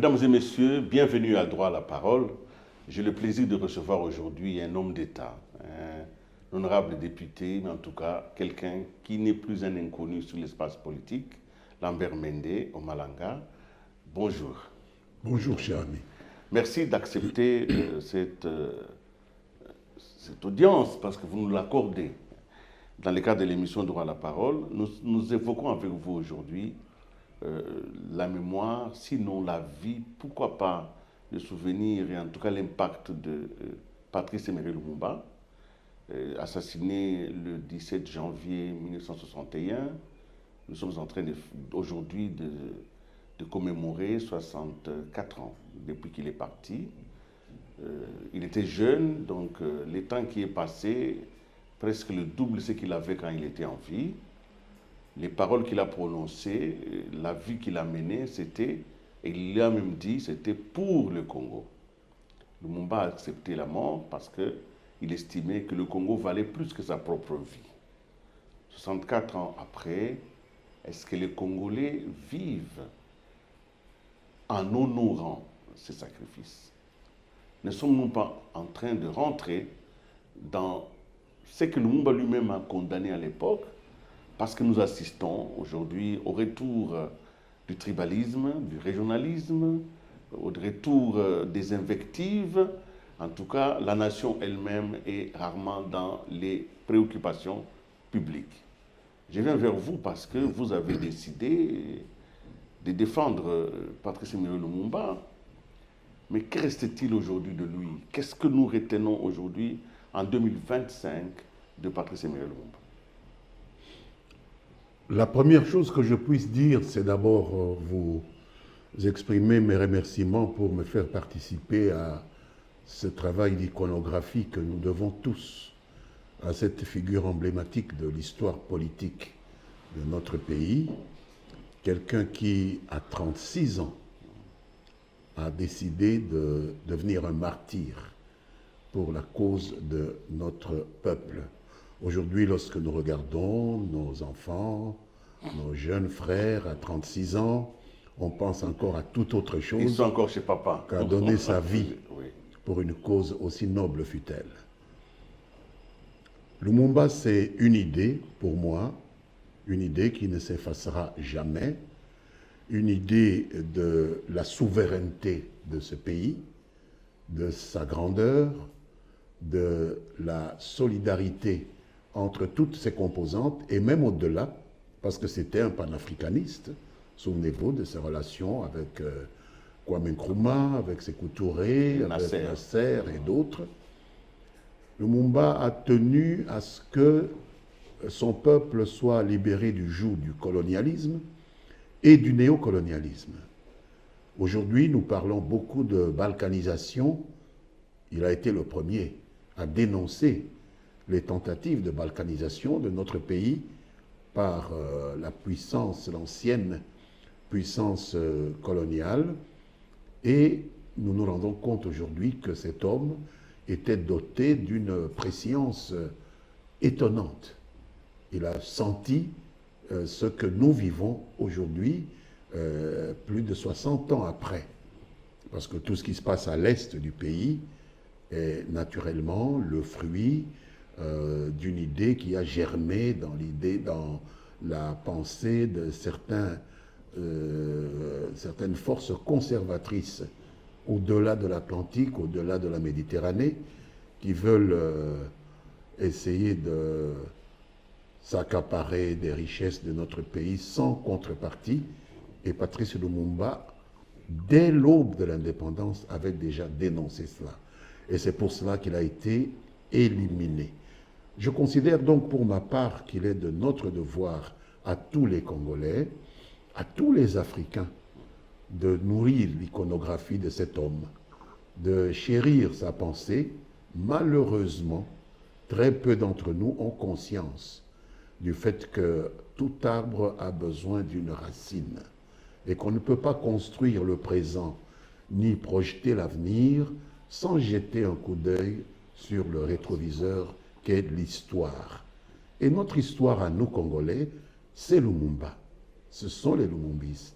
Mesdames et messieurs, bienvenue à Droit à la parole. J'ai le plaisir de recevoir aujourd'hui un homme d'État, un honorable député, mais en tout cas quelqu'un qui n'est plus un inconnu sur l'espace politique, Lambert Mende Omalanga. Bonjour. Bonjour, cher ami. Merci d'accepter cette audience parce que vous nous l'accordez. Dans le cadre de l'émission Droit à la parole, nous évoquons avec vous aujourd'hui la mémoire, sinon la vie, pourquoi pas le souvenir et en tout cas l'impact de Patrice Emery Lumumba, assassiné le 17 janvier 1961. Nous sommes en train aujourd'hui de commémorer 64 ans depuis qu'il est parti. Il était jeune, donc le temps qui est passé, presque le double de ce qu'il avait quand il était en vie. Les paroles qu'il a prononcées, la vie qu'il a menée, c'était, et il l'a même dit, c'était pour le Congo. Lumumba a accepté la mort parce qu'il estimait que le Congo valait plus que sa propre vie. 64 ans après, est-ce que les Congolais vivent en honorant ces sacrifices? Ne sommes-nous pas en train de rentrer dans ce que Lumumba lui-même a condamné à l'époque? Parce que nous assistons aujourd'hui au retour du tribalisme, du régionalisme, au retour des invectives. En tout cas, la nation elle-même est rarement dans les préoccupations publiques. Je viens vers vous parce que vous avez décidé de défendre Patrice Emery Lumumba. Mais que reste-t-il aujourd'hui de lui? Qu'est-ce que nous retenons aujourd'hui, en 2025, de Patrice Emery Lumumba? La première chose que je puisse dire, c'est d'abord vous exprimer mes remerciements pour me faire participer à ce travail d'iconographie que nous devons tous à cette figure emblématique de l'histoire politique de notre pays. Quelqu'un qui, à 36 ans, a décidé de devenir un martyr pour la cause de notre peuple. Aujourd'hui, lorsque nous regardons nos enfants, nos jeunes frères à 36 ans, on pense encore à toute autre chose. Ils sont encore chez papa. Qu'à donner sa vie Oui. pour une cause aussi noble fût-elle. Lumumba, c'est une idée pour moi, une idée qui ne s'effacera jamais, une idée de la souveraineté de ce pays, de sa grandeur, de la solidarité entre toutes ses composantes, et même au-delà, parce que c'était un panafricaniste. Souvenez-vous de ses relations avec Kwame Nkrumah, avec Sékou Touré, avec Nasser et d'autres. Lumumba a tenu à ce que son peuple soit libéré du joug du colonialisme et du néocolonialisme. Aujourd'hui, nous parlons beaucoup de balkanisation. Il a été le premier à dénoncer les tentatives de balkanisation de notre pays par la puissance, l'ancienne puissance coloniale. Et nous nous rendons compte aujourd'hui que cet homme était doté d'une prescience étonnante. Il a senti ce que nous vivons aujourd'hui, plus de 60 ans après. Parce que tout ce qui se passe à l'est du pays est naturellement le fruit d'une idée qui a germé dans la pensée de certaines forces conservatrices au-delà de l'Atlantique, au-delà de la Méditerranée, qui veulent essayer de s'accaparer des richesses de notre pays sans contrepartie. Et Patrice Lumumba, dès l'aube de l'indépendance, avait déjà dénoncé cela. Et c'est pour cela qu'il a été éliminé. Je considère donc pour ma part qu'il est de notre devoir à tous les Congolais, à tous les Africains, de nourrir l'iconographie de cet homme, de chérir sa pensée. Malheureusement, très peu d'entre nous ont conscience du fait que tout arbre a besoin d'une racine et qu'on ne peut pas construire le présent ni projeter l'avenir sans jeter un coup d'œil sur le rétroviseur qu'est l'histoire. Et notre histoire à nous, Congolais, c'est Lumumba. Ce sont les Lumumbistes.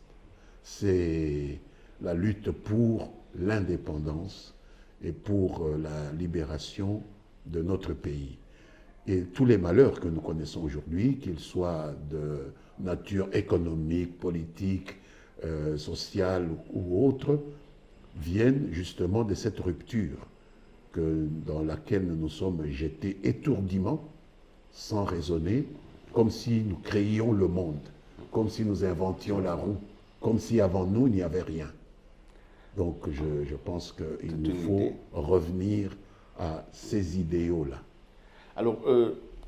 C'est la lutte pour l'indépendance et pour la libération de notre pays. Et tous les malheurs que nous connaissons aujourd'hui, qu'ils soient de nature économique, politique, sociale ou autre, viennent justement de cette rupture dans laquelle nous nous sommes jetés étourdiment, sans raisonner, comme si nous créions le monde, comme si nous inventions la roue, comme si avant nous il n'y avait rien. Donc je pense qu'il nous faut revenir à ces idéaux-là. Alors,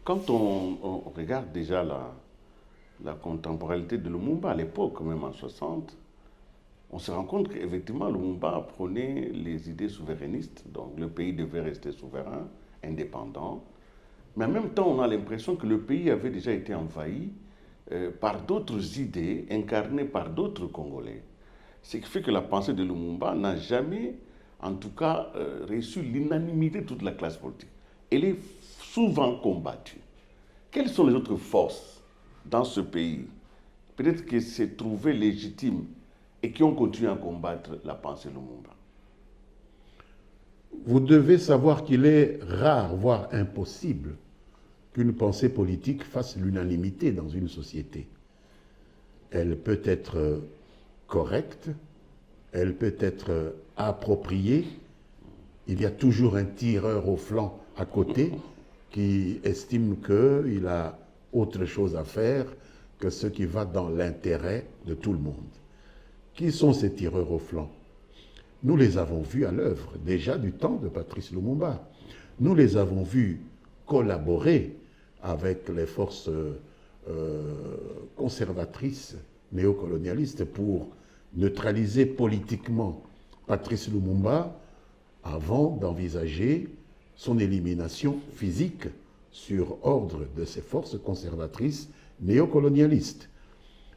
quand on regarde déjà la contemporanéité de Lumumba à l'époque, même en 60, on se rend compte qu'effectivement Lumumba prônait les idées souverainistes, donc le pays devait rester souverain, indépendant, mais en même temps on a l'impression que le pays avait déjà été envahi par d'autres idées incarnées par d'autres Congolais. Ce qui fait que la pensée de Lumumba n'a jamais, en tout cas, reçu l'unanimité de toute la classe politique. Elle est souvent combattue. Quelles sont les autres forces dans ce pays, peut-être qui s'est trouvées légitimes et qui ont continué à combattre la pensée de Lumumba? Vous devez savoir qu'il est rare, voire impossible, qu'une pensée politique fasse l'unanimité dans une société. Elle peut être correcte, elle peut être appropriée. Il y a toujours un tireur au flanc à côté qui estime qu'il a autre chose à faire que ce qui va dans l'intérêt de tout le monde. Qui sont ces tireurs au flanc? Nous les avons vus à l'œuvre, déjà du temps de Patrice Lumumba. Nous les avons vus collaborer avec les forces conservatrices, néocolonialistes, pour neutraliser politiquement Patrice Lumumba avant d'envisager son élimination physique sur ordre de ces forces conservatrices néocolonialistes.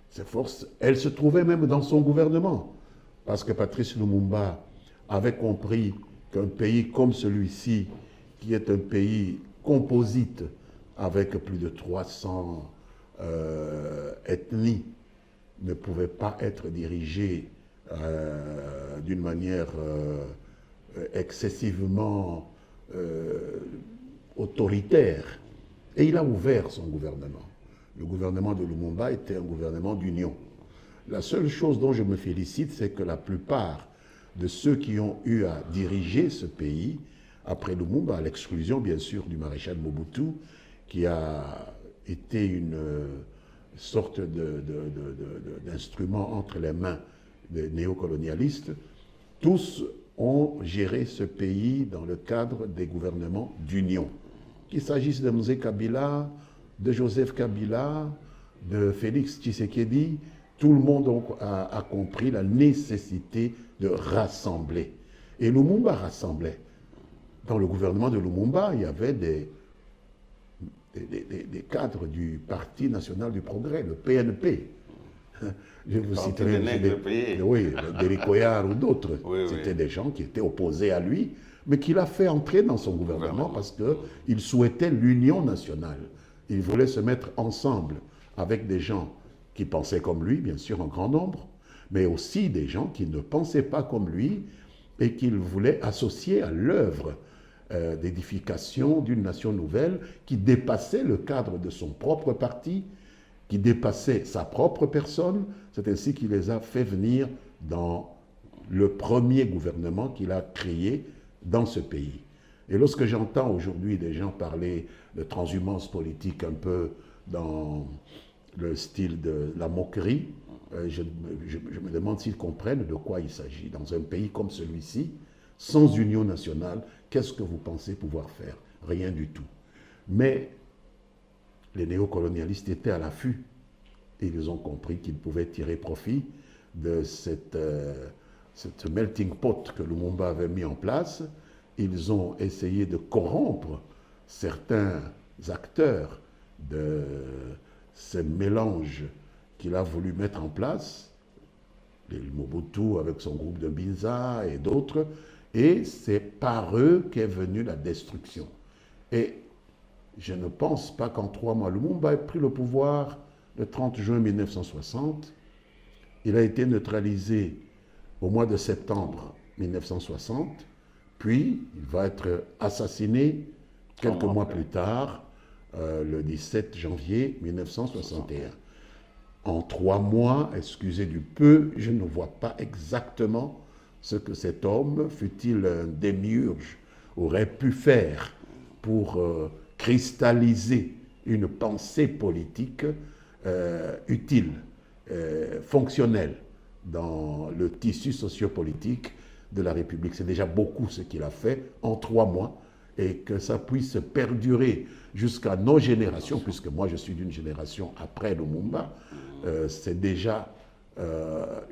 Ces forces, elles se trouvaient même dans son gouvernement, parce que Patrice Lumumba avait compris qu'un pays comme celui-ci, qui est un pays composite avec plus de 300 ethnies, ne pouvait pas être dirigé d'une manière excessivement autoritaire. Et il a ouvert son gouvernement. Le gouvernement de Lumumba était un gouvernement d'union. La seule chose dont je me félicite, c'est que la plupart de ceux qui ont eu à diriger ce pays, après Lumumba, à l'exclusion bien sûr du maréchal Mobutu, qui a été une sorte d'instrument entre les mains des néocolonialistes, tous ont géré ce pays dans le cadre des gouvernements d'union. Qu'il s'agisse de Mzee Kabila, de Joseph Kabila, de Félix Tshisekedi, tout le monde a compris la nécessité de rassembler. Et Lumumba rassemblait. Dans le gouvernement de Lumumba, il y avait des cadres du Parti national du progrès, le PNP. Je vous citerai Derrick Koyar ou d'autres. Oui, C'était des gens qui étaient opposés à lui, mais qu'il a fait entrer dans son gouvernement parce qu'il souhaitait l'union nationale. Il voulait se mettre ensemble avec des gens qui pensaient comme lui, bien sûr en grand nombre, mais aussi des gens qui ne pensaient pas comme lui et qu'il voulait associer à l'œuvre d'édification d'une nation nouvelle qui dépassait le cadre de son propre parti, qui dépassait sa propre personne. C'est ainsi qu'il les a fait venir dans le premier gouvernement qu'il a créé dans ce pays. Et lorsque j'entends aujourd'hui des gens parler de transhumance politique un peu dans le style de la moquerie, je me demande s'ils comprennent de quoi il s'agit. Dans un pays comme celui-ci, sans union nationale, qu'est-ce que vous pensez pouvoir faire? Rien du tout. Mais les néocolonialistes étaient à l'affût. Et ils ont compris qu'ils pouvaient tirer profit de cette melting pot que Lumumba avait mis en place. Ils ont essayé de corrompre certains acteurs de ce mélange qu'il a voulu mettre en place, les Mobutu avec son groupe de Binza et d'autres, et c'est par eux qu'est venue la destruction. Et je ne pense pas qu'en 3 mois, Lumumba ait pris le pouvoir le 30 juin 1960. Il a été neutralisé au mois de septembre 1960, puis il va être assassiné quelques mois plus tard, le 17 janvier 1961. En 3 mois, excusez du peu, je ne vois pas exactement ce que cet homme, fût-il un démiurge, aurait pu faire pour cristalliser une pensée politique utile, fonctionnelle dans le tissu sociopolitique de la République. C'est déjà beaucoup ce qu'il a fait en 3 mois, et que ça puisse perdurer jusqu'à nos générations, puisque moi je suis d'une génération après Lumumba, c'est déjà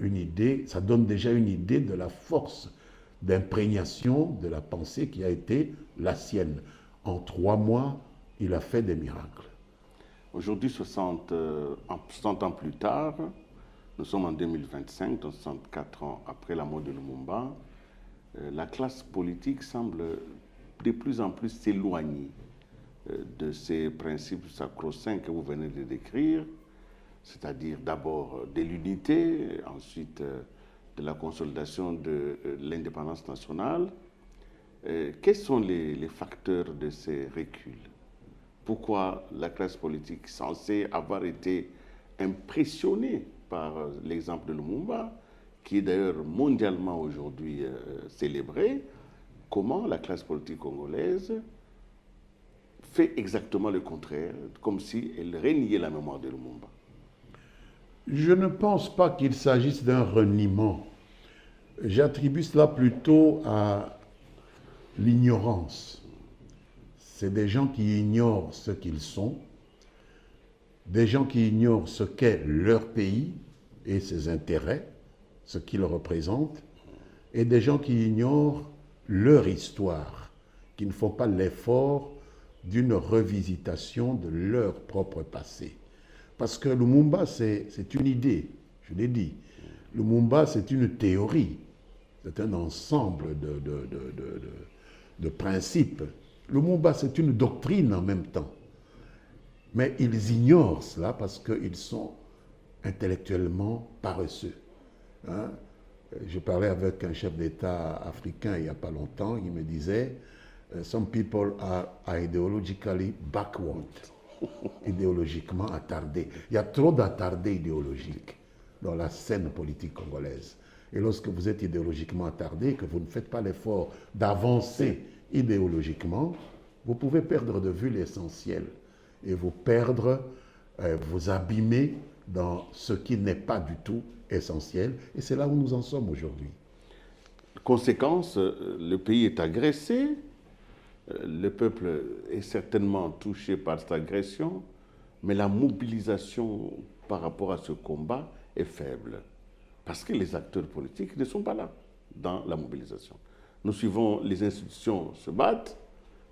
une idée, ça donne déjà une idée de la force d'imprégnation de la pensée qui a été la sienne. En 3 mois, il a fait des miracles. Aujourd'hui, 60 ans plus tard, nous sommes en 2025, donc 64 ans après la mort de Lumumba, la classe politique semble de plus en plus s'éloigner de ces principes sacro-saints que vous venez de décrire, c'est-à-dire d'abord de l'unité, ensuite de la consolidation de l'indépendance nationale. Quels sont les facteurs de ces reculs? Pourquoi la classe politique, censée avoir été impressionnée par l'exemple de Lumumba, qui est d'ailleurs mondialement aujourd'hui célébré, comment la classe politique congolaise fait exactement le contraire, comme si elle reniait la mémoire de Lumumba? Je ne pense pas qu'il s'agisse d'un reniement. J'attribue cela plutôt à l'ignorance. C'est des gens qui ignorent ce qu'ils sont, des gens qui ignorent ce qu'est leur pays et ses intérêts, ce qu'ils représentent, et des gens qui ignorent leur histoire, qui ne font pas l'effort d'une revisitation de leur propre passé. Parce que Lumumba, c'est une idée, je l'ai dit. Lumumba, c'est une théorie, c'est un ensemble de principes. Lumumba, c'est une doctrine en même temps. Mais ils ignorent cela parce qu'ils sont intellectuellement paresseux. Hein? Je parlais avec un chef d'État africain il n'y a pas longtemps, il me disait « Some people are ideologically backward », idéologiquement attardés. Il y a trop d'attardés idéologiques dans la scène politique congolaise. Et lorsque vous êtes idéologiquement attardé, que vous ne faites pas l'effort d'avancer idéologiquement, vous pouvez perdre de vue l'essentiel et vous vous abîmer dans ce qui n'est pas du tout essentiel. Et c'est là où nous en sommes aujourd'hui. Conséquence, le pays est agressé, le peuple est certainement touché par cette agression, mais la mobilisation par rapport à ce combat est faible. Parce que les acteurs politiques ne sont pas là dans la mobilisation. Nous suivons, les institutions se battent,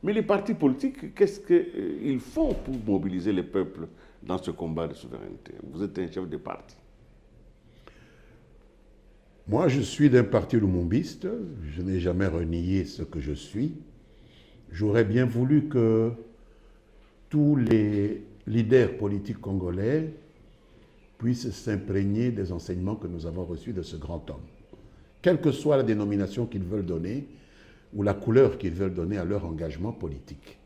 mais les partis politiques, qu'est-ce qu'ils font pour mobiliser les peuples dans ce combat de souveraineté? Vous êtes un chef de parti. Moi, je suis d'un parti lumumbiste. Je n'ai jamais renié ce que je suis. J'aurais bien voulu que tous les leaders politiques congolais puissent s'imprégner des enseignements que nous avons reçus de ce grand homme. Quelle que soit la dénomination qu'ils veulent donner ou la couleur qu'ils veulent donner à leur engagement politique.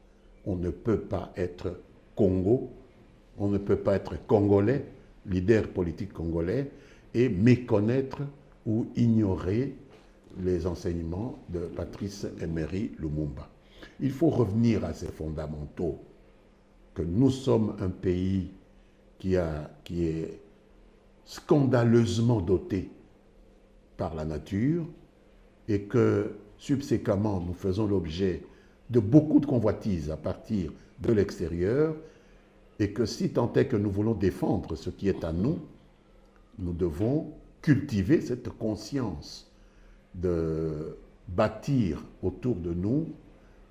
On ne peut pas être Congo, on ne peut pas être Congolais, leader politique congolais, et méconnaître ou ignorer les enseignements de Patrice Emery Lumumba. Il faut revenir à ces fondamentaux, que nous sommes un pays qui est scandaleusement doté par la nature et que subséquemment nous faisons l'objet de beaucoup de convoitises à partir de l'extérieur et que si tant est que nous voulons défendre ce qui est à nous, nous devons cultiver cette conscience de bâtir autour de nous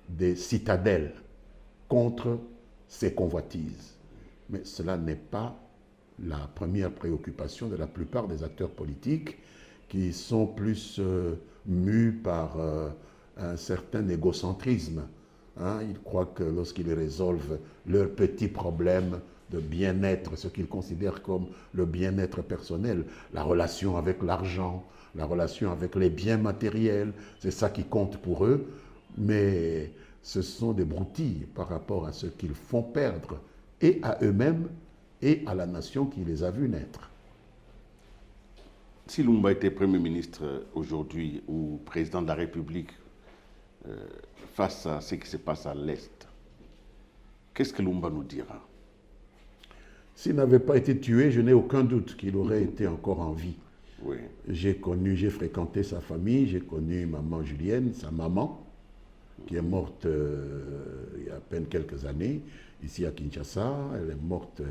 des citadelles contre ces convoitises. Mais cela n'est pas la première préoccupation de la plupart des acteurs politiques qui sont plus mus par un certain égocentrisme Hein. Ils croient que lorsqu'ils résolvent leurs petits problèmes de bien-être, ce qu'ils considèrent comme le bien-être personnel, la relation avec l'argent, la relation avec les biens matériels, c'est ça qui compte pour eux, mais ce sont des broutilles par rapport à ce qu'ils font perdre et à eux-mêmes et à la nation qui les a vus naître. Si Lumumba était Premier ministre aujourd'hui ou Président de la République face à ce qui se passe à l'Est, qu'est-ce que Lumumba nous dira? S'il n'avait pas été tué, je n'ai aucun doute qu'il aurait été encore en vie. Oui. J'ai fréquenté sa famille, j'ai connu maman Julienne, sa maman, qui est morte il y a à peine quelques années, ici à Kinshasa. Elle est morte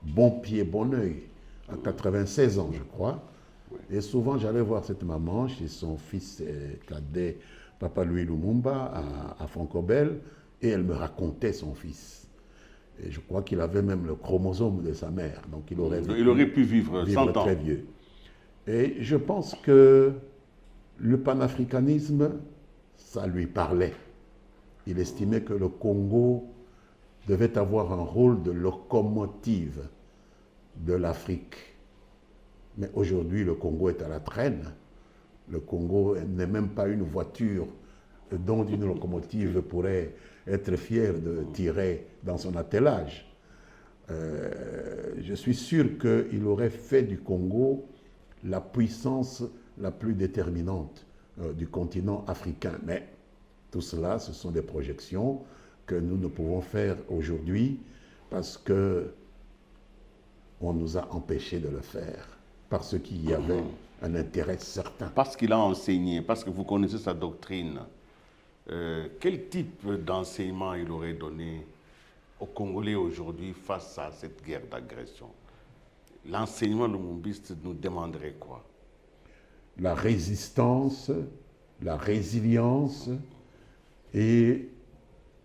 bon pied, bon oeil, à 96 ans, je crois. Et souvent, j'allais voir cette maman chez son fils cadet, Papa Louis Lumumba, à Francobel, et elle me racontait son fils. Et je crois qu'il avait même le chromosome de sa mère, donc il aurait pu vivre 100 ans. Très vieux. Et je pense que le panafricanisme, ça lui parlait. Il estimait que le Congo devait avoir un rôle de locomotive de l'Afrique. Mais aujourd'hui, le Congo est à la traîne. Le Congo n'est même pas une voiture dont une locomotive pourrait être fière de tirer dans son attelage. Je suis sûr qu'il aurait fait du Congo la puissance la plus déterminante du continent africain. Mais tout cela, ce sont des projections que nous ne pouvons faire aujourd'hui parce qu'on nous a empêchés de le faire, parce qu'il y avait un intérêt certain. Parce qu'il a enseigné, parce que vous connaissez sa doctrine, quel type d'enseignement il aurait donné aux Congolais aujourd'hui face à cette guerre d'agression? L'enseignement lumumbiste nous demanderait quoi? La résistance, la résilience et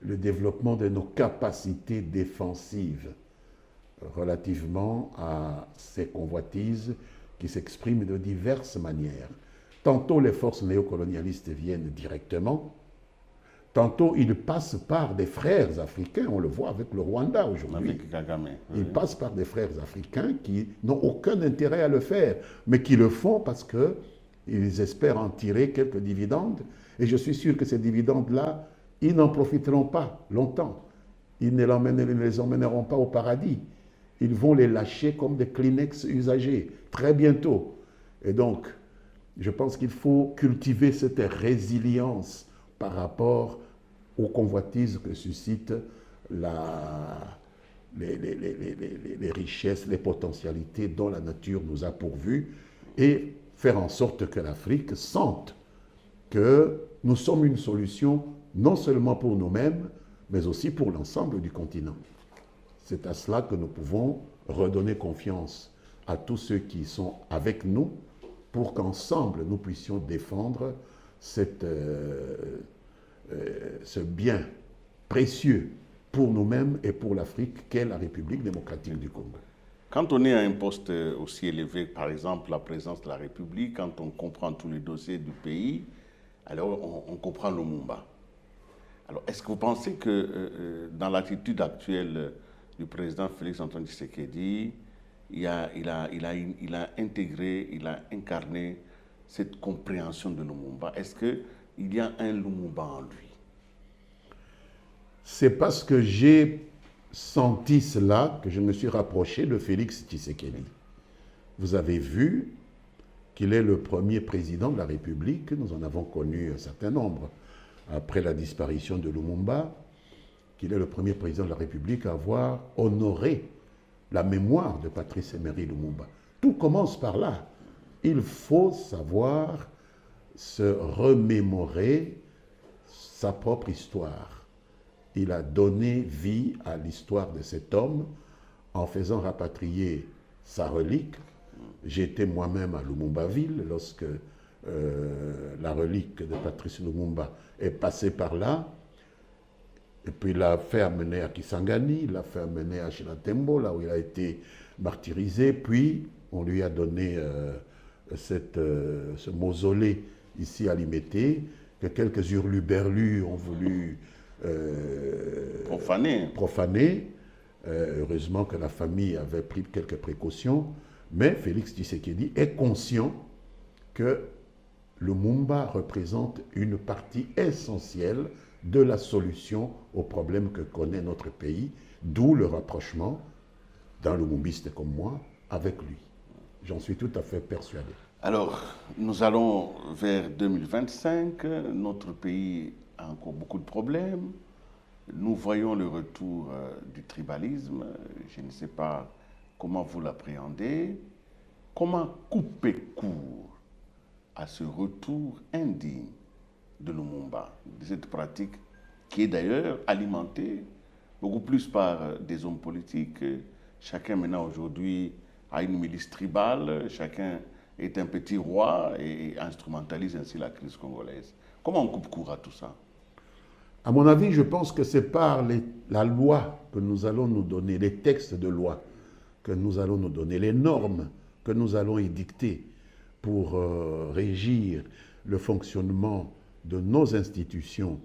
le développement de nos capacités défensives relativement à ces convoitises qui s'expriment de diverses manières. Tantôt les forces néocolonialistes viennent directement, tantôt ils passent par des frères africains, on le voit avec le Rwanda aujourd'hui. Avec Kagame. Ils passent par des frères africains qui n'ont aucun intérêt à le faire, mais qui le font parce qu'ils espèrent en tirer quelques dividendes. Et je suis sûr que ces dividendes-là, ils n'en profiteront pas longtemps. Ils ne les emmèneront pas au paradis. Ils vont les lâcher comme des Kleenex usagés, très bientôt. Et donc, je pense qu'il faut cultiver cette résilience par rapport aux convoitises que suscitent les richesses, les potentialités dont la nature nous a pourvus, et faire en sorte que l'Afrique sente que nous sommes une solution non seulement pour nous-mêmes, mais aussi pour l'ensemble du continent. C'est à cela que nous pouvons redonner confiance à tous ceux qui sont avec nous pour qu'ensemble nous puissions défendre ce bien précieux pour nous-mêmes et pour l'Afrique qu'est la République démocratique du Congo. Quand on est à un poste aussi élevé, par exemple la présidence de la République, quand on comprend tous les dossiers du pays, alors on comprend Lumumba. Alors est-ce que vous pensez que dans l'attitude actuelle du président Félix-Antoine Tshisekedi, il a intégré, il a incarné cette compréhension de Lumumba? Est-ce qu'il y a un Lumumba en lui? C'est parce que j'ai senti cela que je me suis rapproché de Félix Tshisekedi. Vous avez vu qu'il est le premier président de la République. Nous en avons connu un certain nombre après la disparition de Lumumba, qu'il est le premier président de la République à avoir honoré la mémoire de Patrice Emery Lumumba. Tout commence par là. Il faut savoir se remémorer sa propre histoire. Il a donné vie à l'histoire de cet homme en faisant rapatrier sa relique. J'étais moi-même à Lumumbaville lorsque la relique de Patrice Lumumba est passée par là. Et puis il l'a fait amener à Kisangani, il l'a fait amener à Chinatembo, là où il a été martyrisé. Puis on lui a donné ce mausolée ici à Limete, que quelques hurluberlus ont voulu profanée. Heureusement que la famille avait pris quelques précautions, mais Félix Tshisekedi est conscient que Lumumba représente une partie essentielle de la solution aux problèmes que connaît notre pays, d'où le rapprochement d'un lumumbiste comme moi avec lui. J'en suis tout à fait persuadé. Alors, nous allons vers 2025, notre pays a encore beaucoup de problèmes. Nous voyons le retour du tribalisme. Je ne sais pas comment vous l'appréhendez. Comment couper court à ce retour indigne de Lumumba, de cette pratique qui est d'ailleurs alimentée beaucoup plus par des hommes politiques. Chacun maintenant aujourd'hui a une milice tribale, chacun est un petit roi et instrumentalise ainsi la crise congolaise. Comment on coupe court à tout ça? À mon avis, je pense que c'est par la loi que nous allons nous donner, les textes de loi que nous allons nous donner, les normes que nous allons édicter pour régir le fonctionnement de nos institutions,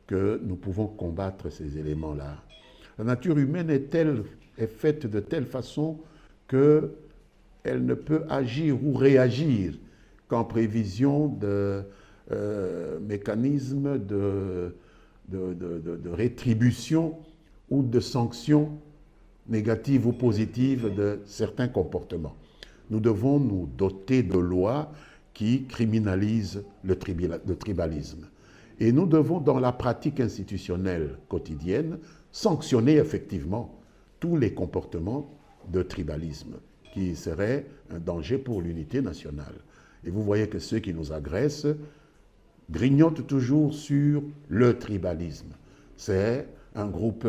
que nous pouvons combattre ces éléments-là. La nature humaine est faite de telle façon qu'elle ne peut agir ou réagir qu'en prévision de mécanismes de rétribution ou de sanctions négatives ou positives de certains comportements. Nous devons nous doter de lois qui criminalisent le tribalisme. Et nous devons, dans la pratique institutionnelle quotidienne, sanctionner effectivement tous les comportements de tribalisme qui seraient un danger pour l'unité nationale. Et vous voyez que ceux qui nous agressent grignotent toujours sur le tribalisme. C'est un groupe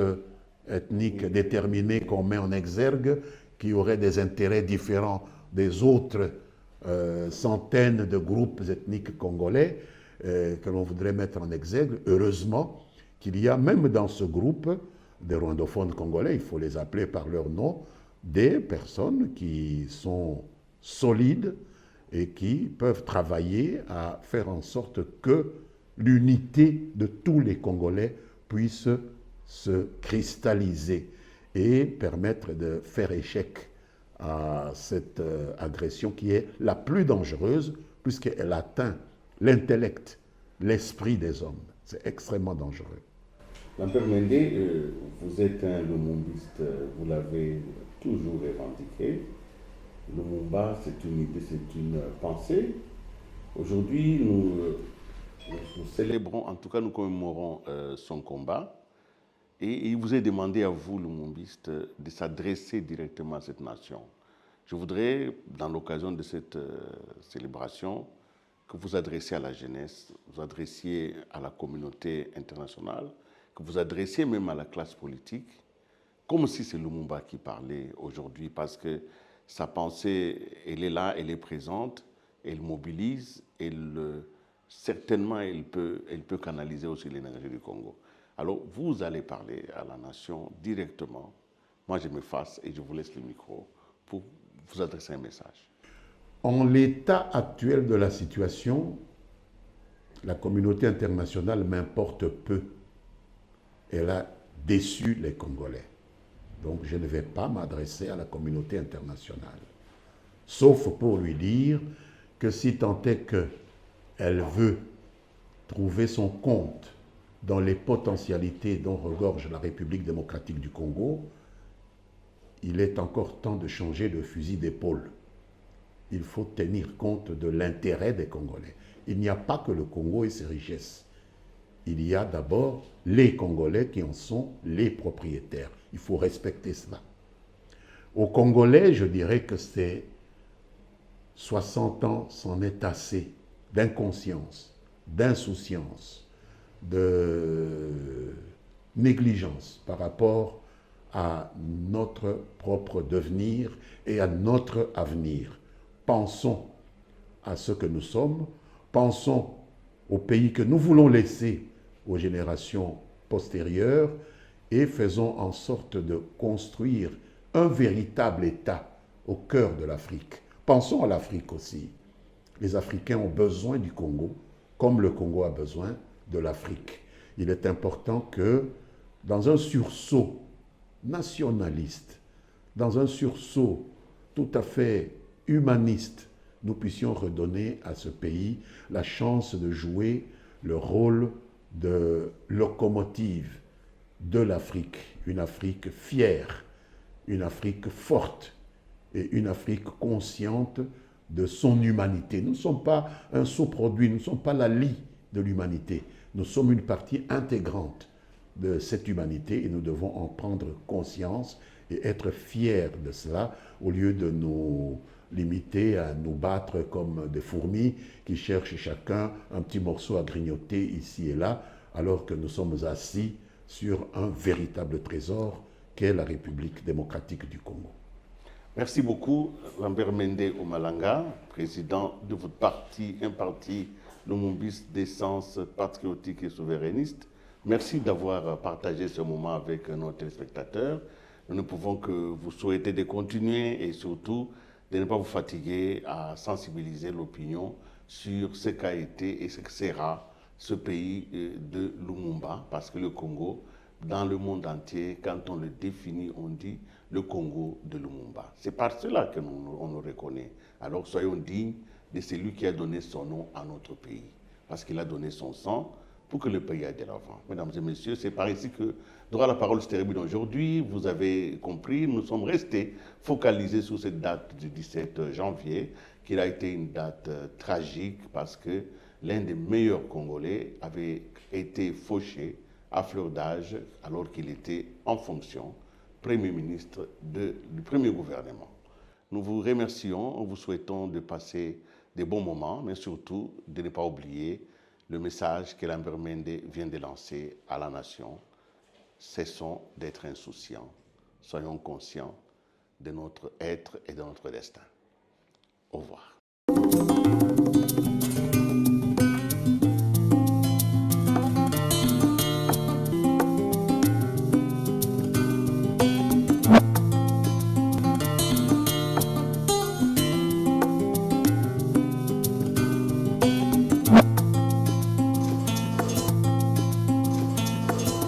ethnique déterminé qu'on met en exergue qui aurait des intérêts différents des autres centaines de groupes ethniques congolais que l'on voudrait mettre en exergue. Heureusement qu'il y a même dans ce groupe des rwandophones congolais, il faut les appeler par leur nom, des personnes qui sont solides et qui peuvent travailler à faire en sorte que l'unité de tous les Congolais puisse se cristalliser et permettre de faire échec à cette agression qui est la plus dangereuse puisqu'elle atteint l'intellect, l'esprit des hommes. C'est extrêmement dangereux. Lampert Mendé, vous êtes un lumumbiste, vous l'avez toujours revendiqué. Lumumba, c'est une idée, c'est une pensée. Aujourd'hui, nous célébrons, en tout cas nous commémorons son combat. Et il vous est demandé à vous, lumumbiste, de s'adresser directement à cette nation. Je voudrais, dans l'occasion de cette célébration, que vous adressiez à la jeunesse, vous adressiez à la communauté internationale, que vous adressiez même à la classe politique, comme si c'est Lumumba qui parlait aujourd'hui, parce que sa pensée, elle est là, elle est présente, elle mobilise, certainement elle peut canaliser aussi l'énergie du Congo. Alors vous allez parler à la nation directement. Moi je m'efface et je vous laisse le micro pour vous adresser un message. En l'état actuel de la situation, la communauté internationale m'importe peu. Elle a déçu les Congolais. Donc je ne vais pas m'adresser à la communauté internationale. Sauf pour lui dire que si tant est qu'elle veut trouver son compte dans les potentialités dont regorge la République démocratique du Congo, il est encore temps de changer de fusil d'épaule. Il faut tenir compte de l'intérêt des Congolais. Il n'y a pas que le Congo et ses richesses. Il y a d'abord les Congolais qui en sont les propriétaires. Il faut respecter cela. Aux Congolais, je dirais que c'est 60 ans c'en est assez d'inconscience, d'insouciance, de négligence par rapport à notre propre devenir et à notre avenir. Pensons à ce que nous sommes, pensons au pays que nous voulons laisser aux générations postérieures et faisons en sorte de construire un véritable État au cœur de l'Afrique. Pensons à l'Afrique aussi. Les Africains ont besoin du Congo, comme le Congo a besoin de l'Afrique. il est important que, dans un sursaut nationaliste, dans un sursaut tout à fait humaniste, nous puissions redonner à ce pays la chance de jouer le rôle de locomotive de l'Afrique, une Afrique fière, une Afrique forte et une Afrique consciente de son humanité. Nous ne sommes pas un sous-produit, nous ne sommes pas la lie de l'humanité. Nous sommes une partie intégrante de cette humanité et nous devons en prendre conscience et être fiers de cela au lieu de nous limiter à nous battre comme des fourmis qui cherchent chacun un petit morceau à grignoter ici et là, alors que nous sommes assis sur un véritable trésor qu'est la République démocratique du Congo. Merci beaucoup, Lambert Mende Omalanga, président de votre parti, un parti Lumumbiste d'essence patriotique et souverainiste. Merci d'avoir partagé ce moment avec nos téléspectateurs. Nous ne pouvons que vous souhaiter de continuer et surtout de ne pas vous fatiguer à sensibiliser l'opinion sur ce qu'a été et ce que sera ce pays de Lumumba, parce que le Congo, dans le monde entier, quand on le définit, on dit le Congo de Lumumba. C'est par cela que on le reconnaît. Alors soyons dignes de celui qui a donné son nom à notre pays, parce qu'il a donné son sang pour que le pays aille de l'avant. Mesdames et messieurs, c'est par ici que Droit à la parole se termine aujourd'hui. Vous avez compris, nous sommes restés focalisés sur cette date du 17 janvier, qui a été une date tragique parce que l'un des meilleurs Congolais avait été fauché à fleur d'âge alors qu'il était en fonction Premier ministre du premier gouvernement. Nous vous remercions, nous vous souhaitons de passer des bons moments, mais surtout de ne pas oublier le message que Lambert Mende vient de lancer à la nation. Cessons d'être insouciants, soyons conscients de notre être et de notre destin. Au revoir.